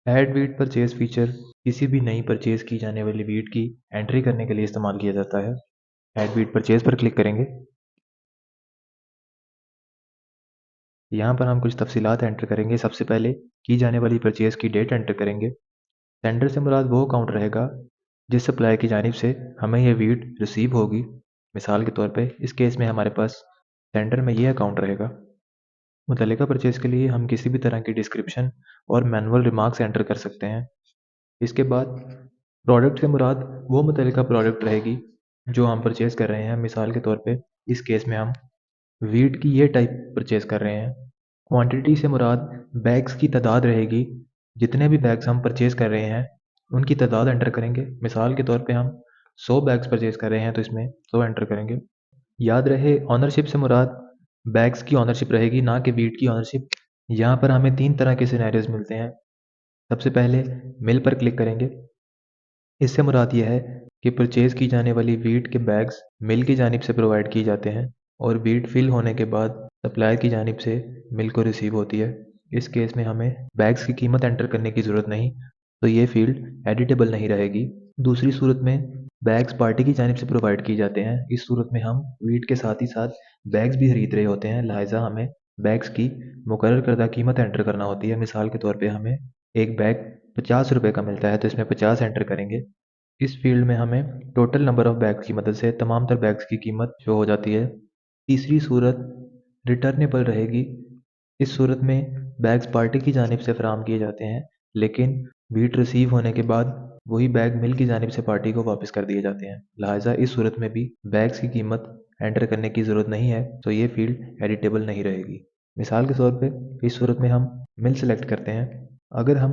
Add wheat purchase feature किसी भी नई परचेज की जाने वाली वीट की एंट्री करने के लिए इस्तेमाल किया जाता है। ऐड वीट परचेज पर क्लिक करेंगे। यहाँ पर हम कुछ तफसीलात एंटर करेंगे। सबसे पहले की जाने वाली परचेज की डेट एंटर करेंगे। सेंडर से मुराद वो अकाउंट रहेगा जिस सप्लायर की जानिब से हमें यह वीट रिसीव होगी। मिसाल के तौर पे इस केस में हमारे पास सेंडर में ये अकाउंट रहेगा। मुतल्लिका परचेज के लिए हम किसी भी तरह की डिस्क्रिप्शन और मैनुअल रिमार्क्स एंटर कर सकते हैं। इसके बाद प्रोडक्ट से मुराद वो मुतल्लिका प्रोडक्ट रहेगी जो हम परचेज़ कर रहे हैं। मिसाल के तौर पे इस केस में हम वीट की ये टाइप परचेज़ कर रहे हैं। क्वांटिटी से मुराद बैग्स की तादाद रहेगी। जितने भी बैग्स हम परचेज़ कर रहे हैं उनकी तादाद एंटर करेंगे। मिसाल के तौर पे हम 100 बैग्स परचेज़ कर रहे हैं तो इसमें 100 एंटर करेंगे। याद रहे ऑनरशिप से मुराद बैग्स की ऑनरशिप रहेगी, ना कि वीट की ऑनरशिप। यहाँ पर हमें 3 तरह के सिनेरियोज मिलते हैं। सबसे पहले मिल पर क्लिक करेंगे। इससे मुराद यह है कि परचेज़ की जाने वाली वीट के बैग्स मिल की जानिब से प्रोवाइड किए जाते हैं और वीट फिल होने के बाद सप्लायर की जानिब से मिल को रिसीव होती है। इस केस में हमें बैग्स की कीमत एंटर करने की ज़रूरत नहीं, तो ये फील्ड एडिटेबल नहीं रहेगी। दूसरी सूरत में बैग्स पार्टी की जानिब से प्रोवाइड किए जाते हैं। इस सूरत में हम वीट के साथ ही साथ बैग्स भी खरीद रहे होते हैं, लिहाजा हमें बैग्स की मुकर्रर करदा कीमत एंटर करना होती है। मिसाल के तौर पे हमें एक बैग 50 रुपए का मिलता है तो इसमें 50 एंटर करेंगे। इस फील्ड में हमें टोटल नंबर ऑफ बैग्स की मदद से तमाम तर बैग्स की कीमत शो हो जाती है। तीसरी सूरत रिटर्नेबल रहेगी। इस सूरत में बैग्स पार्टी की जानिब से फराहम किए जाते हैं, लेकिन वीट रिसीव होने के बाद वही बैग मिल की जानिब से पार्टी को वापस कर दिए जाते हैं। लिहाजा इस सूरत में भी बैग्स की कीमत एंटर करने की ज़रूरत नहीं है, तो ये फील्ड एडिटेबल नहीं रहेगी। मिसाल के तौर पे इस सूरत में हम मिल सेलेक्ट करते हैं। अगर हम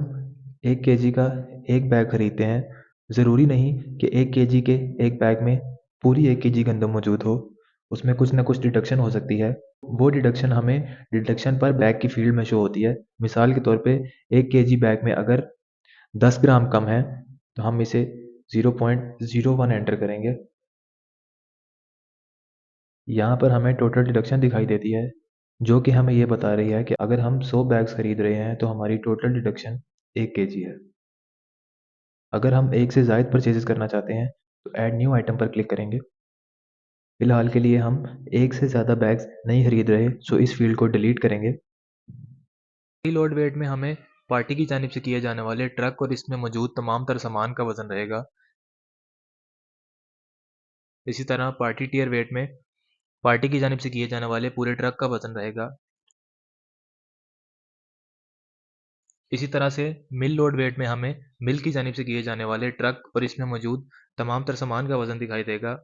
1 केजी का एक बैग खरीदते हैं, ज़रूरी नहीं कि 1 केजी के एक बैग में पूरी 1 केजी गंदम मौजूद हो। उसमें कुछ ना कुछ डिडक्शन हो सकती है। वो डिडक्शन हमें डिडक्शन पर बैग की फील्ड में शो होती है। मिसाल के तौर पे 1 केजी बैग में अगर 10 ग्राम कम है तो हम इसे 0.01 एंटर करेंगे। यहाँ पर हमें टोटल डिडक्शन दिखाई देती है, जो कि हमें ये बता रही है कि अगर हम 100 बैग्स खरीद रहे हैं तो हमारी टोटल डिडक्शन 1 केजी है। अगर हम एक से ज़ायद परचेजेस करना चाहते हैं तो ऐड न्यू आइटम पर क्लिक करेंगे। फिलहाल के लिए हम एक से ज़्यादा बैग्स नहीं खरीद रहे, सो इस फील्ड को डिलीट करेंगे। लोड वेट में हमें पार्टी की जानिब से किए जाने वाले ट्रक और इसमें मौजूद तमाम तर सामान का वजन रहेगा। इसी तरह पार्टी टियर वेट में पार्टी की जानिब से किए जाने वाले पूरे ट्रक का वजन रहेगा। इसी तरह से मिल लोड वेट में हमें मिल की जानिब से किए जाने वाले ट्रक और इसमें मौजूद तमाम तर सामान का वजन दिखाई देगा।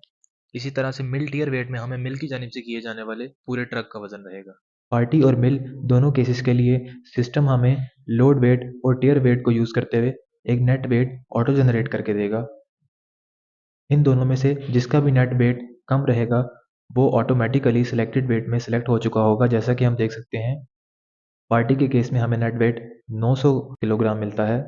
इसी तरह से मिल टियर वेट में हमें मिल की जानिब से किए जाने वाले पूरे ट्रक का वजन रहेगा। पार्टी और मिल दोनों केसेस के लिए सिस्टम हमें लोड वेट और टियर वेट को यूज़ करते हुए एक नेट वेट ऑटो जनरेट करके देगा। इन दोनों में से जिसका भी नेट वेट कम रहेगा वो ऑटोमेटिकली सिलेक्टेड वेट में सिलेक्ट हो चुका होगा। जैसा कि हम देख सकते हैं पार्टी के केस में हमें नेट वेट 900 किलोग्राम मिलता है।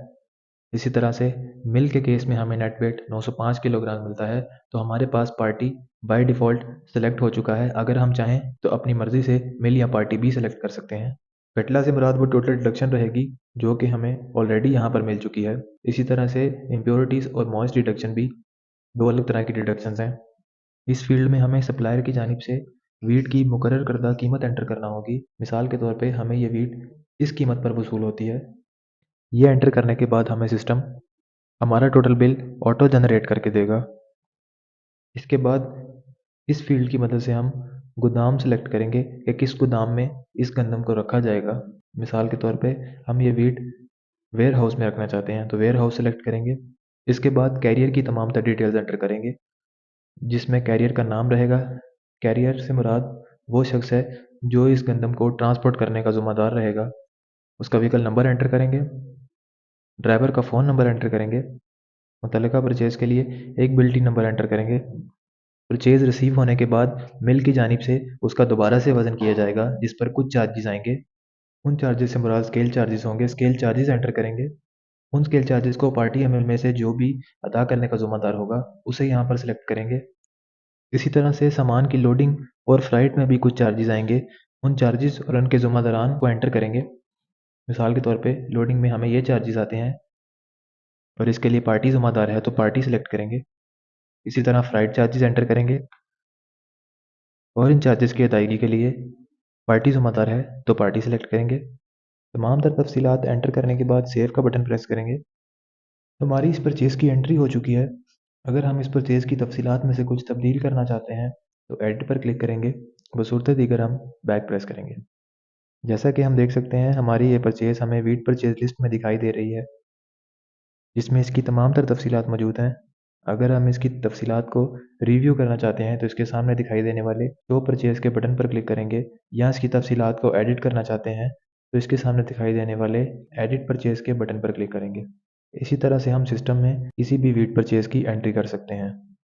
इसी तरह से मिल के केस में हमें नेट वेट 905 किलोग्राम मिलता है। तो हमारे पास पार्टी बाय डिफ़ॉल्ट सेलेक्ट हो चुका है। अगर हम चाहें तो अपनी मर्ज़ी से मिल या पार्टी भी सेलेक्ट कर सकते हैं। कटला से मुराद वो टोटल डिडक्शन रहेगी जो कि हमें ऑलरेडी यहाँ पर मिल चुकी है। इसी तरह से इम्प्योरिटीज़ और मॉइस्ट डिडक्शन भी दो अलग तरह की डिडक्शंस हैं। इस फील्ड में हमें सप्लायर की जानिब से वीट की मुकर्रर करदा कीमत एंटर करना होगी। मिसाल के तौर पे हमें ये वीट इस कीमत पर वसूल होती है। ये एंटर करने के बाद हमें सिस्टम हमारा टोटल बिल ऑटो जनरेट करके देगा। इसके बाद इस फील्ड की मदद से हम गोदाम सेलेक्ट करेंगे कि किस गोदाम में इस गंदम को रखा जाएगा। मिसाल के तौर पे हम ये वीट वेयर हाउस में रखना चाहते हैं तो वेयर हाउस सेलेक्ट करेंगे। इसके बाद कैरियर की तमाम तर डिटेल्स एंटर करेंगे जिसमें कैरियर का नाम रहेगा। कैरियर से मुराद वो शख्स है जो इस गंदम को ट्रांसपोर्ट करने का ज़िम्मेदार रहेगा। उसका व्हीकल नंबर एंटर करेंगे। ड्राइवर का फ़ोन नंबर एंटर करेंगे। मुतल्लिका परचेज़ के लिए एक बिल्टी नंबर एंटर करेंगे। परचेज़ रिसीव होने के बाद मिल की जानिब से उसका दोबारा से वज़न किया जाएगा जिस पर कुछ चार्जेस आएंगे। उन चार्जेस से मुराद स्केल चार्जेस होंगे। स्केल चार्जेस एंटर करेंगे। उन स्केल चार्जेस को पार्टी एमएल में से जो भी अदा करने का ज़िम्मेदार होगा उसे यहाँ पर सिलेक्ट करेंगे। इसी तरह से सामान की लोडिंग और फ्लाइट में भी कुछ चार्जेस आएंगे। उन चार्जेस और उनके ज़िम्मेदारान को एंटर करेंगे। मिसाल के तौर पे लोडिंग में हमें ये चार्जेस आते हैं और इसके लिए पार्टी ज़िम्मेदार है तो पार्टी सेलेक्ट करेंगे। इसी तरह फ्राइट चार्जेस एंटर करेंगे और इन चार्जेस की अदायगी के लिए पार्टी ज़िम्मेदार है तो पार्टी सेलेक्ट करेंगे। तमाम तर तफसीलात एंटर करने के बाद सेव का बटन प्रेस करेंगे। तो हमारी इस परचेज़ की एंट्री हो चुकी है। अगर हम इस परचेज़ की तफसीलात में से कुछ तब्दील करना चाहते हैं तो एडिट पर क्लिक करेंगे, बसूरत दीगर हम बैक प्रेस करेंगे। जैसा कि हम देख सकते हैं हमारी ये परचेज़ हमें वीट परचेज़ लिस्ट में दिखाई दे रही है, जिसमें इसकी तमाम तर तफसीलात मौजूद हैं। अगर हम इसकी तफसीलात को रिव्यू करना चाहते हैं तो इसके सामने दिखाई देने वाले शो परचेज़ के बटन पर क्लिक करेंगे, या इसकी तफसीलात को एडिट करना चाहते हैं तो इसके सामने दिखाई देने वाले एडिट परचेज़ के बटन पर क्लिक करेंगे। इसी तरह से हम सिस्टम में किसी भी वीट परचेज़ की एंट्री कर सकते हैं।